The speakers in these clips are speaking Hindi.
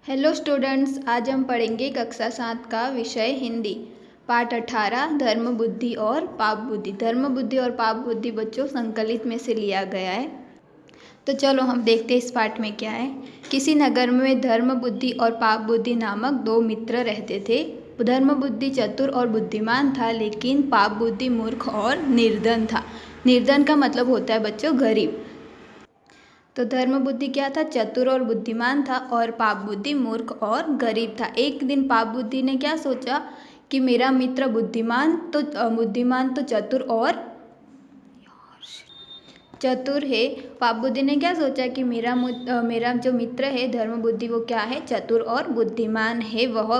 हेलो स्टूडेंट्स, आज हम पढ़ेंगे कक्षा 7 का विषय हिंदी। पाठ 18 धर्म बुद्धि और पाप बुद्धि। धर्म बुद्धि और पाप बुद्धि बच्चों संकलित में से लिया गया है। तो चलो हम देखते हैं इस पाठ में क्या है। किसी नगर में धर्म बुद्धि और पाप बुद्धि नामक दो मित्र रहते थे। धर्म बुद्धि चतुर और बुद्धिमान था, लेकिन पाप बुद्धि मूर्ख और निर्धन था। निर्धन का मतलब होता है बच्चों गरीब। तो धर्म बुद्धि क्या था? चतुर और बुद्धिमान था, और पाप बुद्धि मूर्ख और गरीब था। एक दिन पाप बुद्धि ने क्या सोचा कि मेरा मित्र बुद्धिमान तो चतुर है। पाप बुद्धि ने क्या सोचा कि मेरा जो मित्र है धर्म बुद्धि, वो क्या है? चतुर और बुद्धिमान है। वह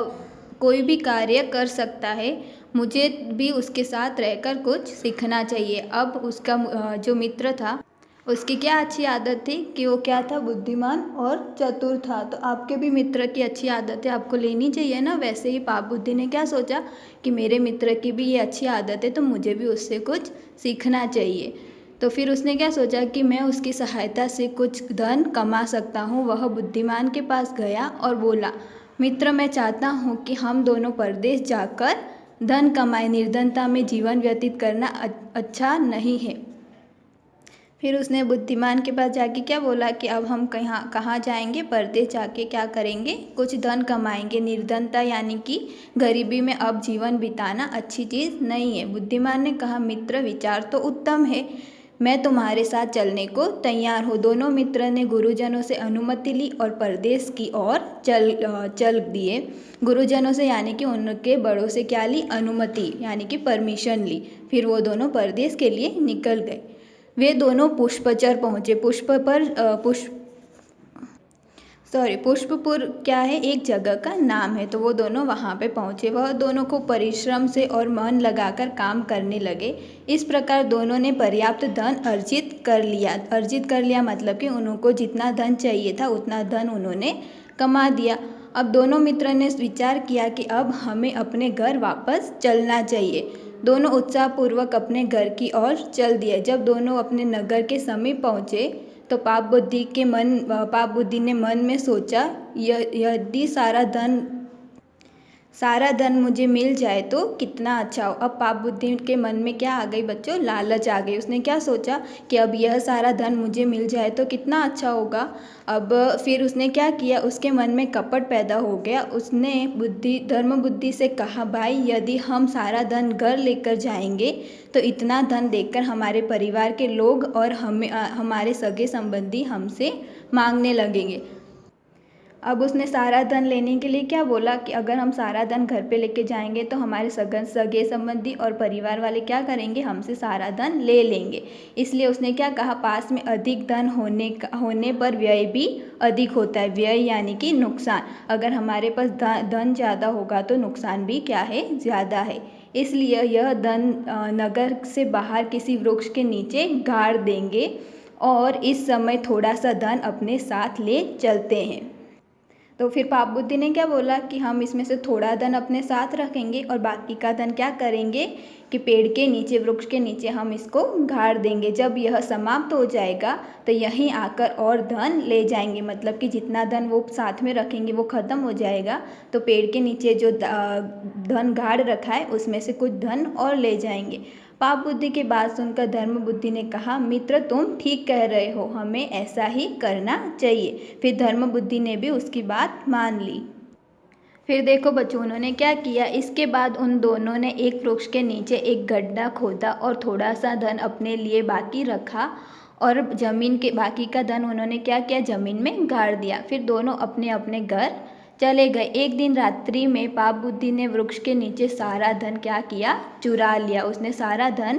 कोई भी कार्य कर सकता है, मुझे भी उसके साथ रहकर कुछ सीखना चाहिए। अब उसका जो मित्र था उसकी क्या अच्छी आदत थी कि वो क्या था? बुद्धिमान और चतुर था। तो आपके भी मित्र की अच्छी आदतें आपको लेनी चाहिए ना। वैसे ही पाप बुद्धि ने क्या सोचा कि मेरे मित्र की भी ये अच्छी आदत है, तो मुझे भी उससे कुछ सीखना चाहिए। तो फिर उसने क्या सोचा कि मैं उसकी सहायता से कुछ धन कमा सकता हूँ। वह बुद्धिमान के पास गया और बोला, मित्र, मैं चाहता हूँ कि हम दोनों परदेश जाकर धन कमाएं। निर्धनता में जीवन व्यतीत करना अच्छा नहीं है। फिर उसने बुद्धिमान के पास जाके क्या बोला कि अब हम कहाँ जाएंगे? परदेश जाके क्या करेंगे? कुछ धन कमाएंगे। निर्धनता यानी कि गरीबी में अब जीवन बिताना अच्छी चीज़ नहीं है। बुद्धिमान ने कहा, मित्र, विचार तो उत्तम है, मैं तुम्हारे साथ चलने को तैयार हूँ। दोनों मित्र ने गुरुजनों से अनुमति ली और परदेश की ओर चल दिए। गुरुजनों से यानी कि उनके बड़ों से क्या ली? अनुमति यानी कि परमिशन ली। फिर वो दोनों परदेश के लिए निकल गए। वे दोनों पुष्पचर पहुँचे। पुष्पपुर क्या है? एक जगह का नाम है। तो वो दोनों वहाँ पे पहुँचे। वह दोनों को परिश्रम से और मन लगाकर काम करने लगे। इस प्रकार दोनों ने पर्याप्त धन अर्जित कर लिया मतलब कि उनको जितना धन चाहिए था उतना धन उन्होंने कमा दिया। अब दोनों मित्रों ने विचार किया कि अब हमें अपने घर वापस चलना चाहिए। दोनों उत्साहपूर्वक अपने घर की ओर चल दिए। जब दोनों अपने नगर के समीप पहुँचे तो पाप बुद्धि ने मन में सोचा, यदि सारा धन मुझे मिल जाए तो कितना अच्छा हो। अब पाप बुद्धि के मन में क्या आ गई बच्चों? लालच आ गई। उसने क्या सोचा कि अब यह सारा धन मुझे मिल जाए तो कितना अच्छा होगा। अब फिर उसने क्या किया? उसके मन में कपट पैदा हो गया। उसने धर्म बुद्धि से कहा, भाई, यदि हम सारा धन घर लेकर जाएंगे तो इतना धन देखकर हमारे परिवार के लोग और हमारे सगे संबंधी हमसे मांगने लगेंगे। अब उसने सारा धन लेने के लिए क्या बोला कि अगर हम सारा धन घर पे लेके जाएंगे तो हमारे सगे संबंधी और परिवार वाले क्या करेंगे? हमसे सारा धन ले लेंगे। इसलिए उसने क्या कहा? पास में अधिक धन होने पर व्यय भी अधिक होता है। व्यय यानी कि नुकसान। अगर हमारे पास धन ज़्यादा होगा तो नुकसान भी क्या है? ज़्यादा है। इसलिए यह धन नगर से बाहर किसी वृक्ष के नीचे गाड़ देंगे और इस समय थोड़ा सा धन अपने साथ ले चलते हैं। तो फिर पाप बुद्धि ने क्या बोला कि हम इसमें से थोड़ा धन अपने साथ रखेंगे और बाकी का धन क्या करेंगे कि पेड़ के नीचे, वृक्ष के नीचे हम इसको गाड़ देंगे। जब यह समाप्त हो जाएगा तो यहीं आकर और धन ले जाएंगे। मतलब कि जितना धन वो साथ में रखेंगे वो ख़त्म हो जाएगा, तो पेड़ के नीचे जो धन गाड़ रखा है उसमें से कुछ धन और ले जाएंगे। पाप बुद्धि की बात सुनकर धर्म बुद्धि ने कहा, मित्र, तुम ठीक कह रहे हो, हमें ऐसा ही करना चाहिए। फिर धर्म बुद्धि ने भी उसकी बात मान ली। फिर देखो बच्चों, उन्होंने क्या किया। इसके बाद उन दोनों ने एक वृक्ष के नीचे एक गड्ढा खोदा और थोड़ा सा धन अपने लिए बाकी रखा, और जमीन के बाकी का धन उन्होंने क्या किया? जमीन में गाड़ दिया। फिर दोनों अपने अपने घर चले गए। एक दिन रात्रि में पाप बुद्धि ने वृक्ष के नीचे सारा धन क्या किया? चुरा लिया। उसने सारा धन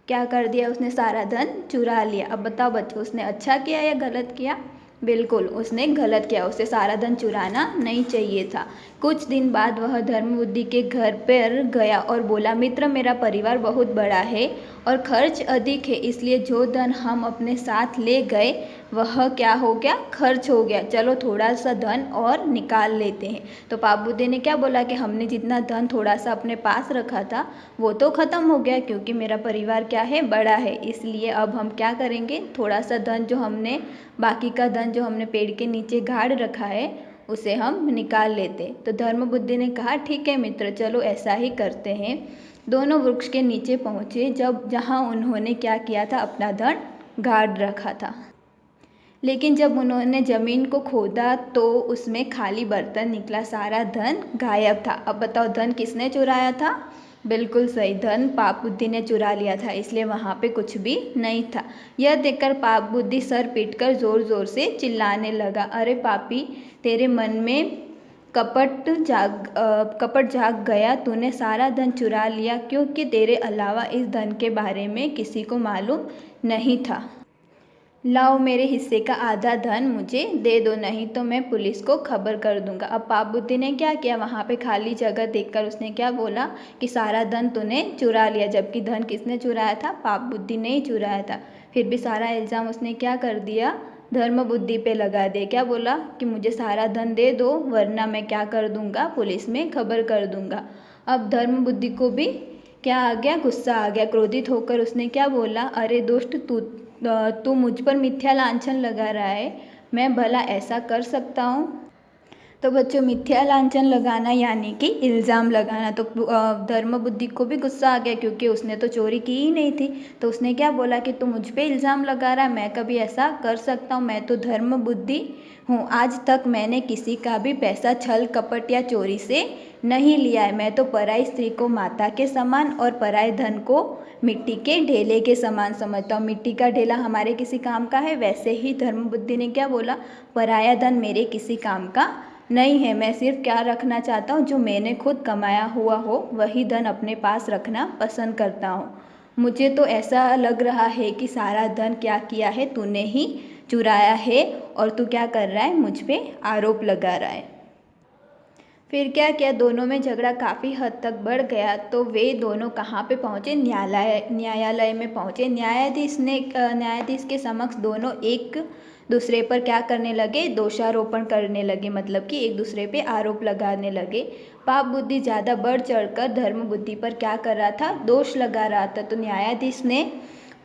क्या कर दिया? उसने सारा धन चुरा लिया। अब बताओ बच्चों, उसने अच्छा किया या गलत किया? बिल्कुल उसने गलत किया। उसे सारा धन चुराना नहीं चाहिए था। कुछ दिन बाद वह धर्म बुद्धि के घर पर गया और बोला, मित्र, मेरा परिवार बहुत बड़ा है और खर्च अधिक है, इसलिए जो धन हम अपने साथ ले गए वह क्या हो गया? खर्च हो गया। चलो थोड़ा सा धन और निकाल लेते हैं। तो पाप बुद्धि ने क्या बोला कि हमने जितना धन थोड़ा सा अपने पास रखा था वो तो ख़त्म हो गया, क्योंकि मेरा परिवार क्या है? बड़ा है। इसलिए अब हम क्या करेंगे? थोड़ा सा धन जो हमने बाकी का धन जो हमने पेड़ के नीचे गाड़ रखा है उसे हम निकाल लेते। तो धर्मबुद्धि ने कहा ठीक है मित्र, चलो ऐसा ही करते हैं। दोनों वृक्ष के नीचे पहुँचे, जहाँ उन्होंने क्या किया था, अपना धन गाड़ रखा था। लेकिन जब उन्होंने ज़मीन को खोदा तो उसमें खाली बर्तन निकला, सारा धन गायब था। अब बताओ धन किसने चुराया था? बिल्कुल सही, धन पाप बुद्धि ने चुरा लिया था, इसलिए वहाँ पे कुछ भी नहीं था। यह देखकर पाप बुद्धि सर पीटकर ज़ोर ज़ोर से चिल्लाने लगा, अरे पापी, तेरे मन में कपट जाग गया, तूने सारा धन चुरा लिया, क्योंकि तेरे अलावा इस धन के बारे में किसी को मालूम नहीं था। लाओ मेरे हिस्से का आधा धन मुझे दे दो, नहीं तो मैं पुलिस को खबर कर दूंगा। अब पाप बुद्धि ने क्या किया, वहाँ पे खाली जगह देखकर उसने क्या बोला कि सारा धन तूने चुरा लिया, जबकि धन किसने चुराया था? पाप बुद्धि ने ही चुराया था। फिर भी सारा इल्ज़ाम उसने क्या कर दिया, धर्म बुद्धि पे लगा दिया। क्या बोला कि मुझे सारा धन दे दो, वरना मैं क्या कर दूंगा, पुलिस में खबर कर दूंगा। अब धर्म बुद्धि को भी क्या आ गया, गुस्सा आ गया। क्रोधित होकर उसने क्या बोला, अरे दुष्ट, तू मुझ पर मिथ्या लांछन लगा रहा है, मैं भला ऐसा कर सकता हूँ? तो बच्चों, मिथ्या लांछन लगाना यानी कि इल्ज़ाम लगाना। तो धर्म बुद्धि को भी गुस्सा आ गया, क्योंकि उसने तो चोरी की ही नहीं थी। तो उसने क्या बोला कि तू मुझ पे इल्ज़ाम लगा रहा है, मैं कभी ऐसा कर सकता हूँ? मैं तो धर्म बुद्धि हूँ, आज तक मैंने किसी का भी पैसा छल कपट या चोरी से नहीं लिया है। मैं तो पराई स्त्री को माता के समान और पराए धन को मिट्टी के ढेले के समान समझता हूँ। मिट्टी का ढेला हमारे किसी काम का है, वैसे ही धर्म बुद्धि ने क्या बोला, पराया धन मेरे किसी काम का नहीं है। मैं सिर्फ क्या रखना चाहता हूँ, जो मैंने खुद कमाया हुआ हो वही धन अपने पास रखना पसंद करता हूँ। मुझे तो ऐसा लग रहा है कि सारा धन क्या किया है, तूने ही चुराया है, और तू क्या कर रहा है, मुझ पे आरोप लगा रहा है। फिर क्या किया, दोनों में झगड़ा काफ़ी हद तक बढ़ गया। तो वे दोनों कहाँ पे पहुँचे, न्यायालय में पहुँचे। न्यायाधीश के समक्ष दोनों एक दूसरे पर क्या करने लगे, दोषारोपण करने लगे, मतलब कि एक दूसरे पे आरोप लगाने लगे। पाप बुद्धि ज़्यादा बढ़ चढ़कर धर्म बुद्धि पर क्या कर रहा था, दोष लगा रहा था। तो न्यायाधीश ने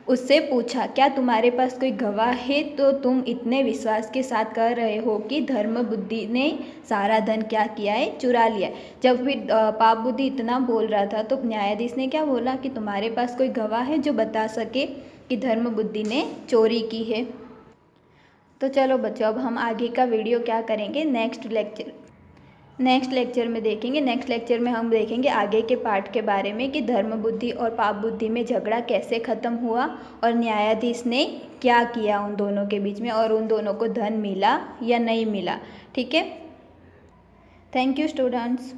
उससे पूछा, क्या तुम्हारे पास कोई गवाह है? तो तुम इतने विश्वास के साथ कह रहे हो कि धर्म बुद्धि ने सारा धन क्या किया है, चुरा लिया है। जब भी पाप बुद्धि इतना बोल रहा था तो न्यायाधीश ने क्या बोला कि तुम्हारे पास कोई गवाह है जो बता सके कि धर्म बुद्धि ने चोरी की है? तो चलो बच्चों, अब हम आगे का वीडियो क्या करेंगे, नेक्स्ट लेक्चर में देखेंगे। नेक्स्ट लेक्चर में हम देखेंगे आगे के पार्ट के बारे में कि धर्म बुद्धि और पाप बुद्धि में झगड़ा कैसे ख़त्म हुआ और न्यायाधीश ने क्या किया उन दोनों के बीच में, और उन दोनों को धन मिला या नहीं मिला। ठीक है, थैंक यू स्टूडेंट्स।